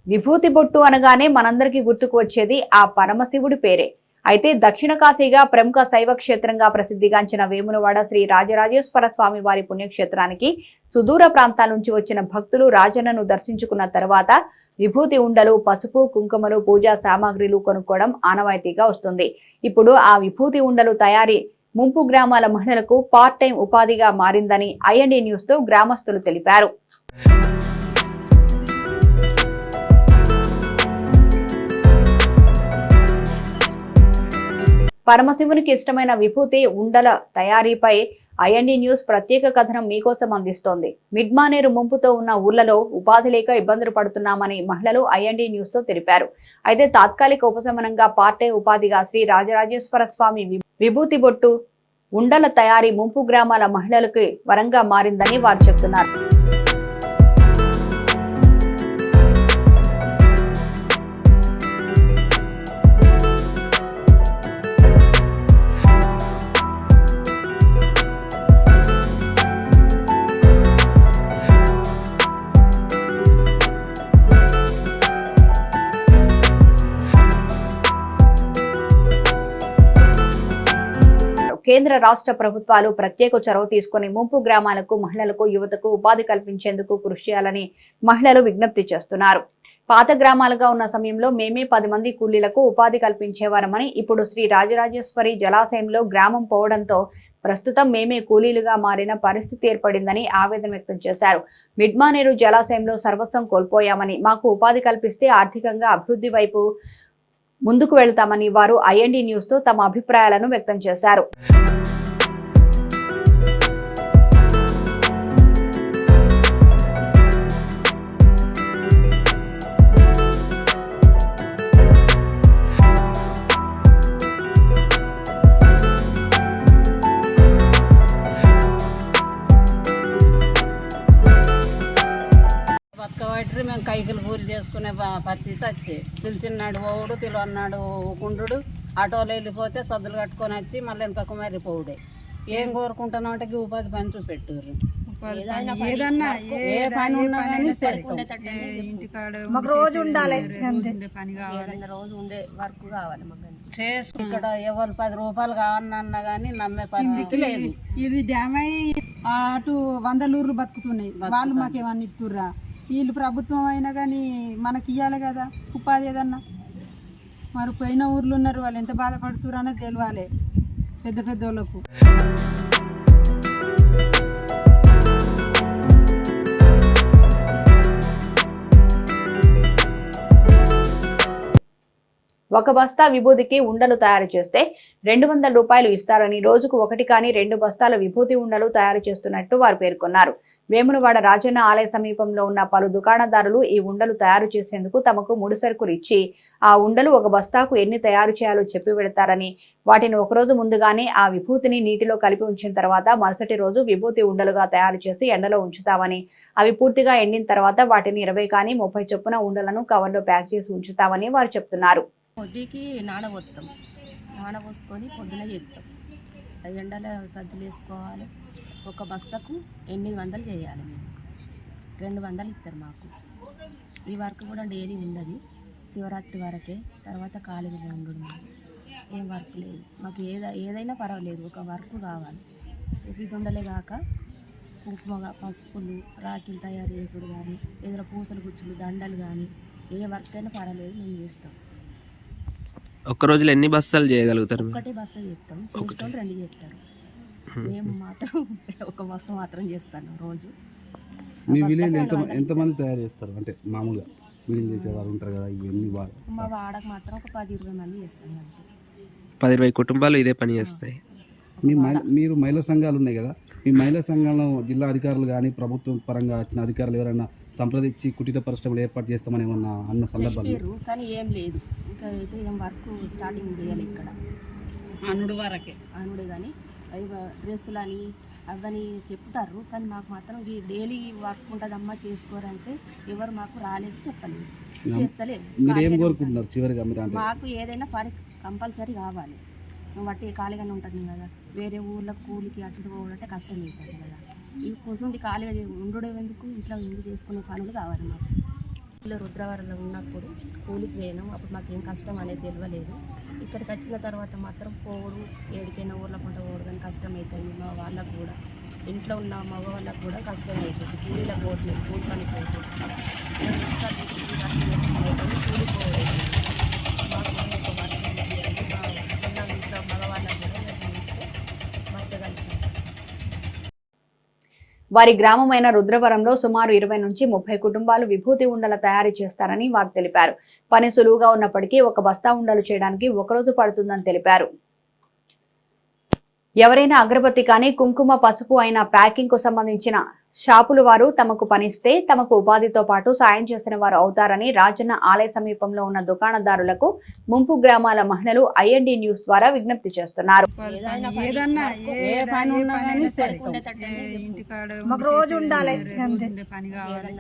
విభూతి బొట్టు అనగానే మనందరికీ గుర్తుకు వచ్చేది ఆ పరమశివుడి పేరే. అయితే దక్షిణ కాశీగా ప్రముఖ శైవ క్షేత్రంగా ప్రసిద్ధిగాంచిన వేములవాడ శ్రీ రాజరాజేశ్వర స్వామి వారి పుణ్యక్షేత్రానికి సుదూర ప్రాంతాల నుంచి వచ్చిన భక్తులు రాజన్నను దర్శించుకున్న తర్వాత విభూతి ఉండలు, పసుపు, కుంకుమలు, పూజా సామాగ్రిలు కొనుక్కోవడం ఆనవాయితీగా వస్తుంది. ఇప్పుడు ఆ విభూతి ఉండలు తయారీ ముంపు గ్రామాల మహిళలకు పార్ట్ టైం ఉపాధిగా మారిందని ఐఎన్డి న్యూస్ తో గ్రామస్తులు తెలిపారు. పరమశివునికి ఇష్టమైన విభూతి ఉండల తయారీపై ఐఎన్డి న్యూస్ ప్రత్యేక కథనం మీకోసం అందిస్తోంది. మిడ్మానేరు ముంపుతో ఉన్న ఊర్లలో ఉపాధి లేక ఇబ్బందులు పడుతున్నామని మహిళలు ఐఎన్డి న్యూస్ తో తెలిపారు. అయితే తాత్కాలిక ఉపశమనంగా పార్ట్ టైం ఉపాధిగా శ్రీ రాజరాజేశ్వర స్వామి విభూతి బొట్టు ఉండల తయారీ ముంపు గ్రామాల మహిళలకు వరంగా మారిందని వారు చెబుతున్నారు. కేంద్ర రాష్ట్ర ప్రభుత్వాలు ప్రత్యేక చొరవ తీసుకుని ముంపు గ్రామాలకు మహిళలకు యువతకు ఉపాధి కల్పించేందుకు కృషి చేయాలని మహిళలు విజ్ఞప్తి చేస్తున్నారు. పాత గ్రామాలుగా ఉన్న సమయంలో మేమే 10 మంది కూలీలకు ఉపాధి కల్పించేవారమని ఇప్పుడు శ్రీ రాజరాజేశ్వరి జలాశయంలో గ్రామం పోవడంతో ప్రస్తుతం మేమే కూలీలుగా మారిన పరిస్థితి ఏర్పడిందని ఆవేదన వ్యక్తం చేశారు. మిడ్మానేరు జలాశయంలో సర్వస్వం కోల్పోయామని, మాకు ఉపాధి కల్పిస్తే ఆర్థికంగా అభివృద్ధి వైపు ముందుకు వెళ్తామని వారు ఐఎన్డి న్యూస్ తో తమ అభిప్రాయాలను వ్యక్తం చేశారు. బతకబట్టి మేము కైకిలు పూలు చేసుకునే పరిస్థితి వచ్చి పిలిచిన్నాడు ఓవుడు పిలవన్నాడు కుండు ఆటోలో వెళ్ళిపోతే సద్దులు కట్టుకొని వచ్చి మళ్ళీ వెనక కుమారి పోవుడే. ఏం కోరుకుంటున్నాం అంటే ఉపాధి పని చూపెట్టుర్రు. ఏ పని ఉన్నా కానీ రోజు ఉండాలి, రోజు ఉండే వర్క్ కావాలి చేసు. ఇక్కడ ఎవరు 10 రూపాయలు కావాలన్నా కానీ నమ్మే పరిస్థితి లేదు. ఇది డ్యామ్ అయి అటు 100 ఊర్లు బతుకుతున్నాయి. వాళ్ళు మాకేమన్నా ఇస్తుర్రా? వీళ్ళు ప్రభుత్వం అయినా కానీ మనకి ఇవ్వాలి కదా ఉపాధి ఏదన్నా. మరి పోయిన ఊర్లు ఉన్నారు, వాళ్ళు ఎంత బాధపడుతుర్రు అన్నది తెలియాలి పెద్ద పెద్ద వాళ్ళకు. ఒక బస్తా విభూతికి ఉండలు తయారు చేస్తే 200 రూపాయలు ఇస్తారని, రోజుకు 1 కానీ 2 బస్తాల విభూతి ఉండలు తయారు చేస్తున్నట్టు వారు పేర్కొన్నారు. వేములవాడ రాజన్న ఆలయ సమీపంలో ఉన్న పలు దుకాణదారులు ఈ ఉండలు తయారు చేసేందుకు తమకు ముడి సరుకులు ఇచ్చి ఆ ఉండలు ఒక బస్తాకు ఎన్ని తయారు చేయాలో చెప్పి పెడతారని, వాటిని ఒకరోజు ముందుగానే ఆ విభూతిని నీటిలో కలిపి ఉంచిన తర్వాత మరుసటి రోజు విభూతి ఉండలుగా తయారు చేసి ఎండలో ఉంచుతామని, అవి పూర్తిగా ఎండిన తర్వాత వాటిని 20 కానీ 30 చొప్పున ఉండలను కవర్లో ప్యాక్ చేసి ఉంచుతామని వారు చెప్తున్నారు. పొద్దుకి నానబోసుకొని పొద్దున చేస్తాం. అది ఎండలో సజ్జలు వేసుకోవాలి. ఒక బస్తకు 800 చేయాలి. మేము 200 ఇస్తారు మాకు. ఈ వర్క్ కూడా డైలీ ఉండదు, శివరాత్రి వరకే. తర్వాత ఖాళీగా ఉండదు, ఏం వర్క్ లేదు మాకు. ఏదైనా పర్వాలేదు, ఒక వర్క్ కావాలి. ఇది ఉండలే కాక కుంకుమ, పసుపులు, రాఖీలు తయారు చేసుడు కానీ, ఏదైనా పూసలు గుచ్చులు, దండలు కానీ, ఏ వర్క్ అయినా పర్వాలేదు మేము చేస్తాం. ఒక్క రోజులో ఎన్ని బస్తాలు చేయగలుగుతారు? ఒకటే బస్తా చేస్తాం, చేసేటోళ్ళు 2 చేస్తారు. మేము మాత్రం ఒక బస్తా మాత్రం చేస్తాను రోజు. మీ విలేజ్ ఎంతమంది తయారు చేస్తారు? అంటే మామూలుగా విలేజ్ చేసేవారు ఉంటారు కదా, ఇవన్నీ మా వాడకు మాత్రం ఒక 10-20 మంది చేస్తాం. 10-20 కుటుంబాలు ఇదే పని చేస్తాయి. మీరు మహిళా సంఘాలు ఉన్నాయి కదా, మీ మహిళా సంఘాలను జిల్లా అధికారులు కానీ ప్రభుత్వం పరంగా వచ్చిన అధికారులు ఎవరైనా సంప్రదించి కుటీర పరిశ్రమలు ఏర్పాటు చేస్తామని ఏమన్నా అన్న సందర్భాలు? కానీ ఏం లేదు, ఇంకా అయితే ఏం వర్క్ స్టార్టింగ్ చేయాలి. ఇక్కడ అనుడే కానీ అవి డ్రెస్సులని అవన్నీ చెప్తారు, కానీ మాకు మాత్రం డైలీ వర్క్ ఉంటుందమ్మా చేసుకోరంటే ఎవరు మాకు రాలేదు, చెప్పలేదు, చేస్తలేదు. మాకు ఏదైనా పని కంపల్సరీ కావాలి. బట్టి ఖాళీగానే ఉంటుంది కదా, వేరే ఊర్లకు కూలికి అటు పోవాలంటే కష్టం అవుతుంది కదా. ఈ కూర్చుండి ఖాళీగా ఉండడం ఎందుకు, ఇంట్లో ఇల్లు చేసుకునే పనులు కావాలి మాకు. ఇలా రుద్రవరంలో ఉన్నప్పుడు కూలికి పోయినాం. అప్పుడు మాకు ఏం కష్టం అనేది తెలియలేదు. ఇక్కడికి వచ్చిన తర్వాత మాత్రం పోవడం, ఏడికైనా ఊర్ల పంట పోవడం కానీ కష్టం అవుతుంది. మా వాళ్ళకు కూడా, ఇంట్లో ఉన్న మగ వాళ్ళకు కూడా కష్టం అవుతుంది. కూలీలకు పోవట్లేదు, కూలి పనికి పోతుంది. కూలికి పోవడం మాకు ఒక వర్షం ఉన్న ఇంట్లో మగవాళ్ళకు కూడా ఇస్తే బతకగలుగుతాం. వారి గ్రామమైన రుద్రవరంలో సుమారు 20 నుంచి 30 కుటుంబాలు విభూతి ఉండల తయారు చేస్తారని వారు తెలిపారు. పని సులువుగా ఉన్నప్పటికీ ఒక బస్తా ఉండలు చేయడానికి 1 రోజు పడుతుందని తెలిపారు. ఎవరైనా అగరబత్తి కానీ కుంకుమ, పసుపు అయిన ప్యాకింగ్ కు సంబంధించిన షాపులు వారు తమకు పనిస్తే తమకు ఉపాధితో పాటు సాయం చేసిన వారు అవుతారని రాజన్న ఆలయ సమీపంలో ఉన్న దుకాణదారులకు ముంపు గ్రామాల మహిళలు ఐఎన్డి న్యూస్ ద్వారా విజ్ఞప్తి చేస్తున్నారు. ఏదన్నా ఏ పని ఉన్నా కానీ సరే ఇంటికాడ మాకు రోజు ఉండాలి. పని కావాలి.